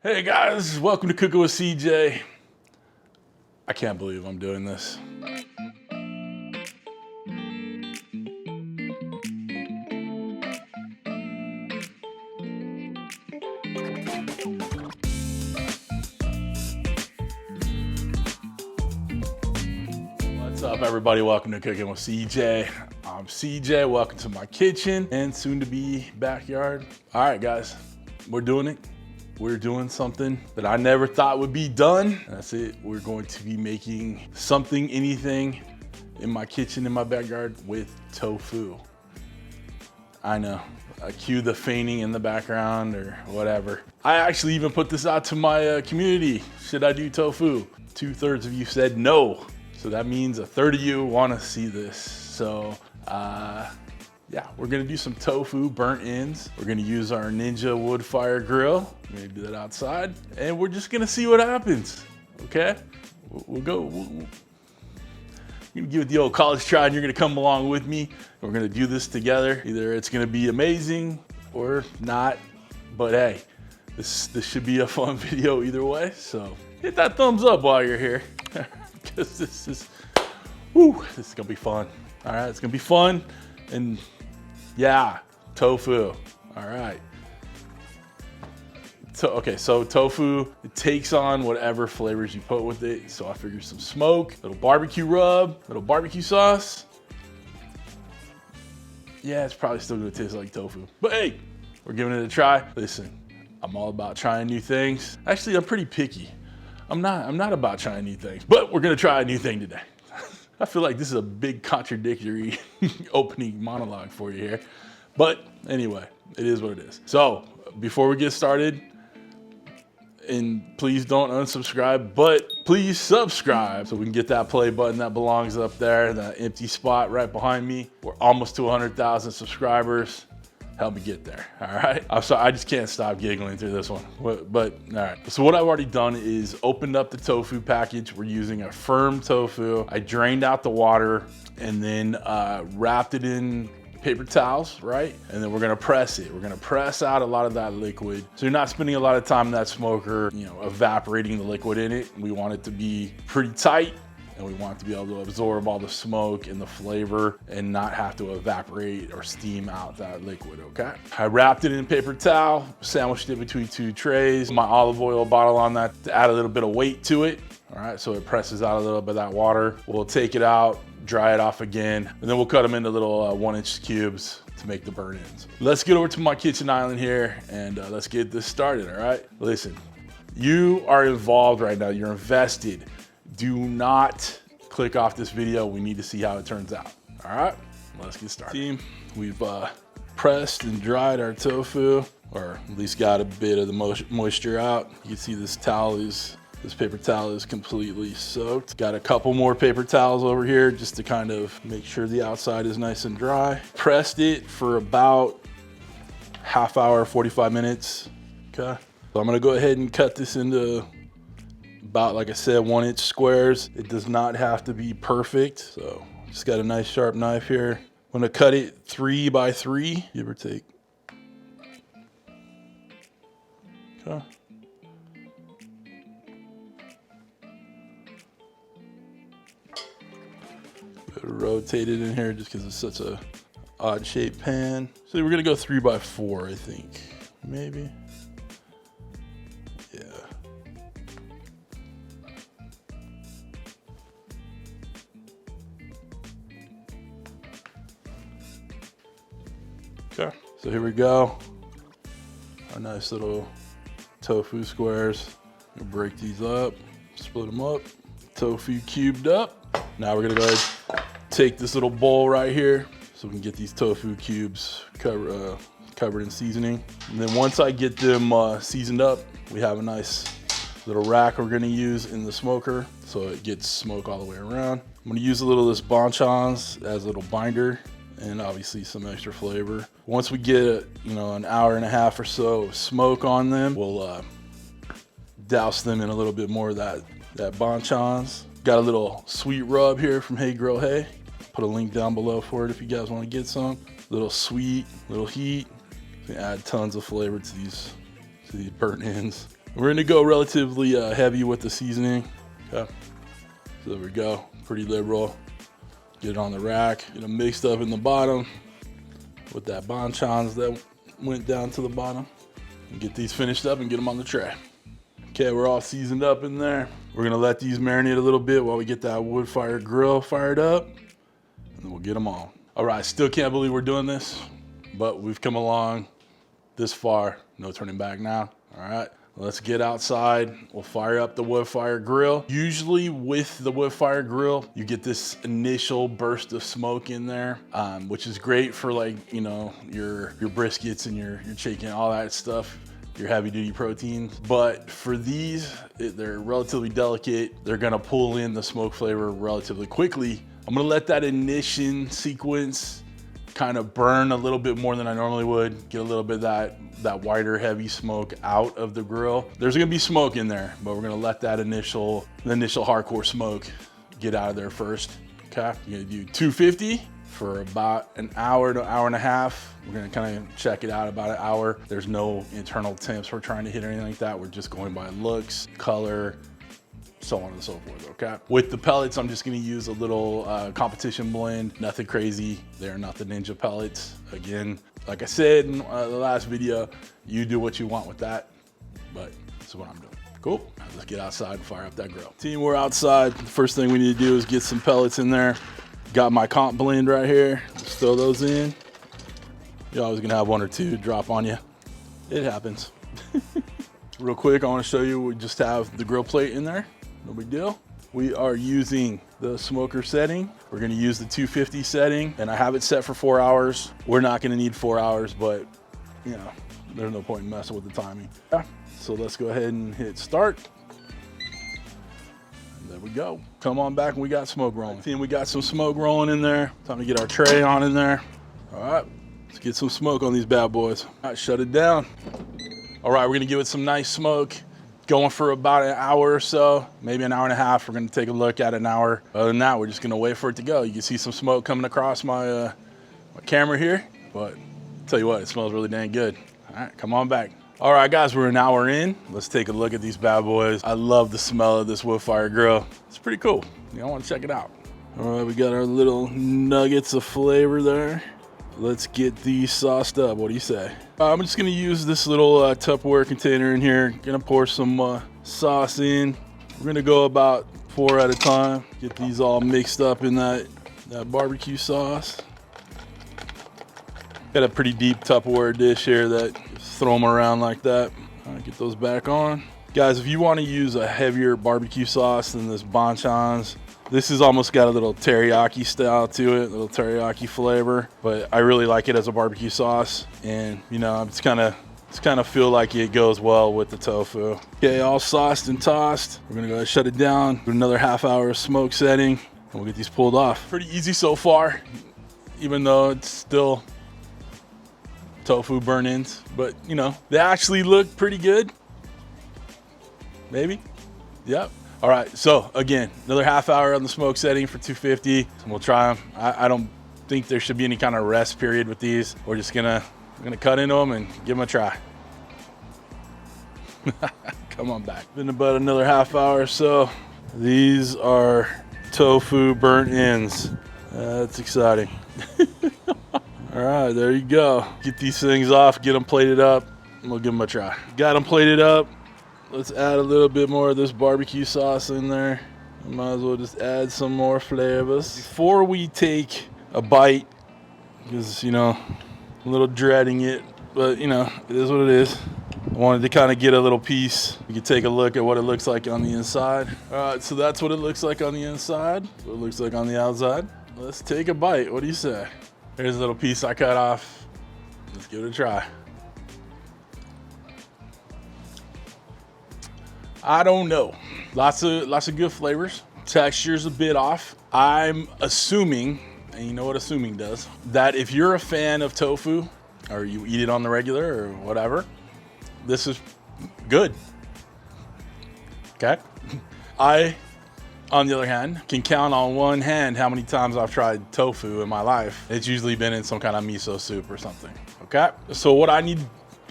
Hey guys, welcome to Cooking with CJ. I can't believe I'm doing this. What's up everybody, welcome to Cooking with CJ. I'm CJ, welcome to my kitchen and soon to be backyard. All right guys, we're doing it. We're doing something that I never thought would be done. That's it. We're going to be making something, anything in my kitchen, in my backyard with tofu. I know, cue the fainting in the background or whatever. I actually even put this out to my community. Should I do tofu? 2/3 of you said no. So that means 1/3 of you want to see this. So, yeah, we're gonna do some tofu burnt ends. We're gonna use our Ninja Woodfire Grill. We're gonna do that outside, and we're just gonna see what happens, okay? We'll go, I'm gonna give it the old college try, and you're gonna come along with me. We're gonna do this together. Either it's gonna be amazing or not, but hey, this should be a fun video either way, so hit that thumbs up while you're here, because this is gonna be fun. All right, it's gonna be fun, and yeah, tofu. All right. Okay, so tofu, it takes on whatever flavors you put with it. So I figure some smoke, little barbecue rub, little barbecue sauce. Yeah, it's probably still gonna taste like tofu. But hey, we're giving it a try. Listen, I'm all about trying new things. Actually, I'm pretty picky. I'm not about trying new things, but we're gonna try a new thing today. I feel like this is a big contradictory opening monologue for you here. But anyway, it is what it is. So before we get started, and please don't unsubscribe, but please subscribe so we can get that play button that belongs up there, that empty spot right behind me. We're almost to 100,000 subscribers. Help me get there, all right? I'm sorry, I just can't stop giggling through this one, but all right. So what I've already done is opened up the tofu package. We're using a firm tofu. I drained out the water and then wrapped it in paper towels, right? And then we're gonna press it. We're gonna press out a lot of that liquid. So you're not spending a lot of time in that smoker, evaporating the liquid in it. We want it to be pretty tight, and we want it to be able to absorb all the smoke and the flavor and not have to evaporate or steam out that liquid, okay? I wrapped it in paper towel, sandwiched it between two trays, my olive oil bottle on that to add a little bit of weight to it, all right? So it presses out a little bit of that water. We'll take it out, dry it off again, and then we'll cut them into little 1-inch cubes to make the burn ends. Let's get over to my kitchen island here and let's get this started, all right? Listen, you are involved right now, you're invested. Do not click off this video. We need to see how it turns out. All right, let's get started. Team, we've pressed and dried our tofu, or at least got a bit of the moisture out. You can see this paper towel is completely soaked. Got a couple more paper towels over here just to kind of make sure the outside is nice and dry. Pressed it for about half hour, 45 minutes, okay? So I'm gonna go ahead and cut this into about, like I said, 1-inch squares. It does not have to be perfect. So just got a nice sharp knife here. I'm gonna cut it 3 by 3, give or take. Okay. Rotate it in here just because it's such a odd shaped pan. So we're gonna go 3 by 4, I think, maybe. Yeah. Okay, so here we go. Our nice little tofu squares. We'll break these up, split them up. Tofu cubed up. Now we're gonna go ahead and take this little bowl right here so we can get these tofu cubes covered in seasoning. And then once I get them seasoned up, we have a nice little rack we're gonna use in the smoker so it gets smoke all the way around. I'm gonna use a little of this Bachans as a little binder and obviously some extra flavor. Once we get, an hour and a half or so of smoke on them, we'll douse them in a little bit more of that Bachans. Got a little sweet rub here from Hey Grill Hey. Put a link down below for it if you guys want to get some. Little sweet, little heat. You can add tons of flavor to these burnt ends. We're gonna go relatively heavy with the seasoning. Okay. So there we go, pretty liberal. Get it on the rack, get them mixed up in the bottom with that Bachans that went down to the bottom. And get these finished up and get them on the tray. Okay, we're all seasoned up in there. We're gonna let these marinate a little bit while we get that wood fire grill fired up, and then we'll get them on. All right, still can't believe we're doing this, but we've come along this far, no turning back now. All right, let's get outside. We'll fire up the wood fire grill. Usually with the wood fire grill, you get this initial burst of smoke in there, which is great for, like, you know, your briskets and your chicken, all that stuff, your heavy duty proteins. But for these, they're relatively delicate. They're gonna pull in the smoke flavor relatively quickly. I'm gonna let that ignition sequence kind of burn a little bit more than I normally would, get a little bit of that whiter heavy smoke out of the grill. There's gonna be smoke in there, but we're gonna let that initial hardcore smoke get out of there first. Okay, you're gonna do 250 for about an hour to hour and a half. We're gonna kind of check it out about an hour. There's no internal temps we're trying to hit or anything like that. We're just going by looks, color, so on and so forth, okay? With the pellets, I'm just gonna use a little competition blend, nothing crazy. They're not the Ninja pellets. Again, like I said in the last video, you do what you want with that, but this is what I'm doing. Cool, let's get outside and fire up that grill. Team, we're outside. The first thing we need to do is get some pellets in there. Got my comp blend right here. Let's throw those in. You're always gonna have one or two drop on you. It happens. Real quick, I wanna show you, we just have the grill plate in there. No big deal. We are using the smoker setting. We're gonna use the 250 setting, and I have it set for 4 hours. We're not gonna need 4 hours, but you know, there's no point in messing with the timing. Yeah. So let's go ahead and hit start. And there we go. Come on back and we got smoke rolling. Team, we got some smoke rolling in there. Time to get our tray on in there. All right, let's get some smoke on these bad boys. All right, shut it down. All right, we're gonna give it some nice smoke. Going for about an hour or so, maybe an hour and a half. We're gonna take a look at an hour. Other than that, we're just gonna wait for it to go. You can see some smoke coming across my camera here, but I'll tell you what, it smells really dang good. All right, come on back. All right, guys, we're an hour in. Let's take a look at these bad boys. I love the smell of this wood fire grill. It's pretty cool. I wanna check it out. All right, we got our little nuggets of flavor there. Let's get these sauced up. What do you say? I'm just gonna use this little Tupperware container in here. Gonna pour some sauce in. We're gonna go about 4 at a time. Get these all mixed up in that barbecue sauce. Got a pretty deep Tupperware dish here that just throw them around like that. All right, get those back on. Guys, if you wanna use a heavier barbecue sauce than this Bachans, this has almost got a little teriyaki style to it, a little teriyaki flavor, but I really like it as a barbecue sauce. And you know, it's kind of feel like it goes well with the tofu. Okay, all sauced and tossed. We're gonna go ahead and shut it down. Do another half hour of smoke setting, and we'll get these pulled off. Pretty easy so far, even though it's still tofu burn-ins, but you know, they actually look pretty good. Maybe, yep. All right, so again, another half hour on the smoke setting for 250, and we'll try them. I don't think there should be any kind of rest period with these. We're just gonna cut into them and give them a try. Come on back. Been about another half hour or so. These are tofu burnt ends. That's exciting. All right, there you go. Get these things off, get them plated up, and we'll give them a try. Got them plated up. Let's add a little bit more of this barbecue sauce in there. Might as well just add some more flavors. Before we take a bite, because, you know, a little dreading it, but, you know, it is what it is. I wanted to kind of get a little piece. You can take a look at what it looks like on the inside. All right, so that's what it looks like on the inside. What it looks like on the outside. Let's take a bite. What do you say? Here's a little piece I cut off. Let's give it a try. I don't know. Lots of good flavors. Texture's a bit off. I'm assuming, and you know what assuming does, that if you're a fan of tofu, or you eat it on the regular or whatever, this is good. Okay? I, on the other hand, can count on one hand how many times I've tried tofu in my life. It's usually been in some kind of miso soup or something. Okay? So what I need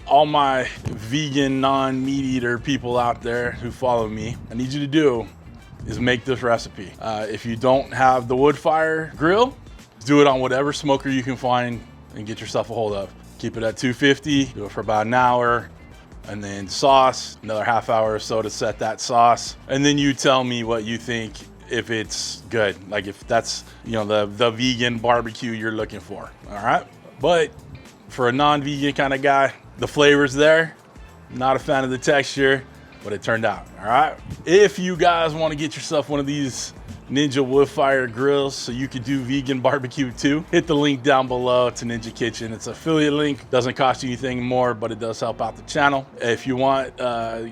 all my vegan, non-meat eater people out there who follow me, I need you to do is make this recipe. If you don't have the Woodfire Grill, do it on whatever smoker you can find and get yourself a hold of. Keep it at 250, do it for about an hour, and then sauce, another half hour or so to set that sauce. And then you tell me what you think, if it's good, like if that's, you know, the vegan barbecue you're looking for, all right? But for a non-vegan kind of guy, the flavor's there. Not a fan of the texture, but it turned out, all right? If you guys want to get yourself one of these Ninja Woodfire grills so you can do vegan barbecue too, hit the link down below to Ninja Kitchen. It's an affiliate link, doesn't cost you anything more, but it does help out the channel. If you want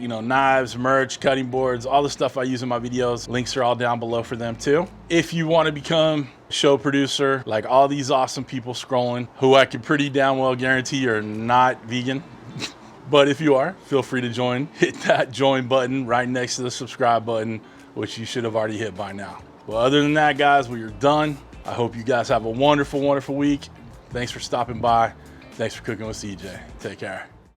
you know, knives, merch, cutting boards, all the stuff I use in my videos, links are all down below for them too. If you want to become a show producer like all these awesome people scrolling, who I can pretty damn well guarantee are not vegan, but if you are, feel free to join. Hit that join button right next to the subscribe button, which you should have already hit by now. Well, other than that, guys, we are done. I hope you guys have a wonderful, wonderful week. Thanks for stopping by. Thanks for cooking with CJ. Take care.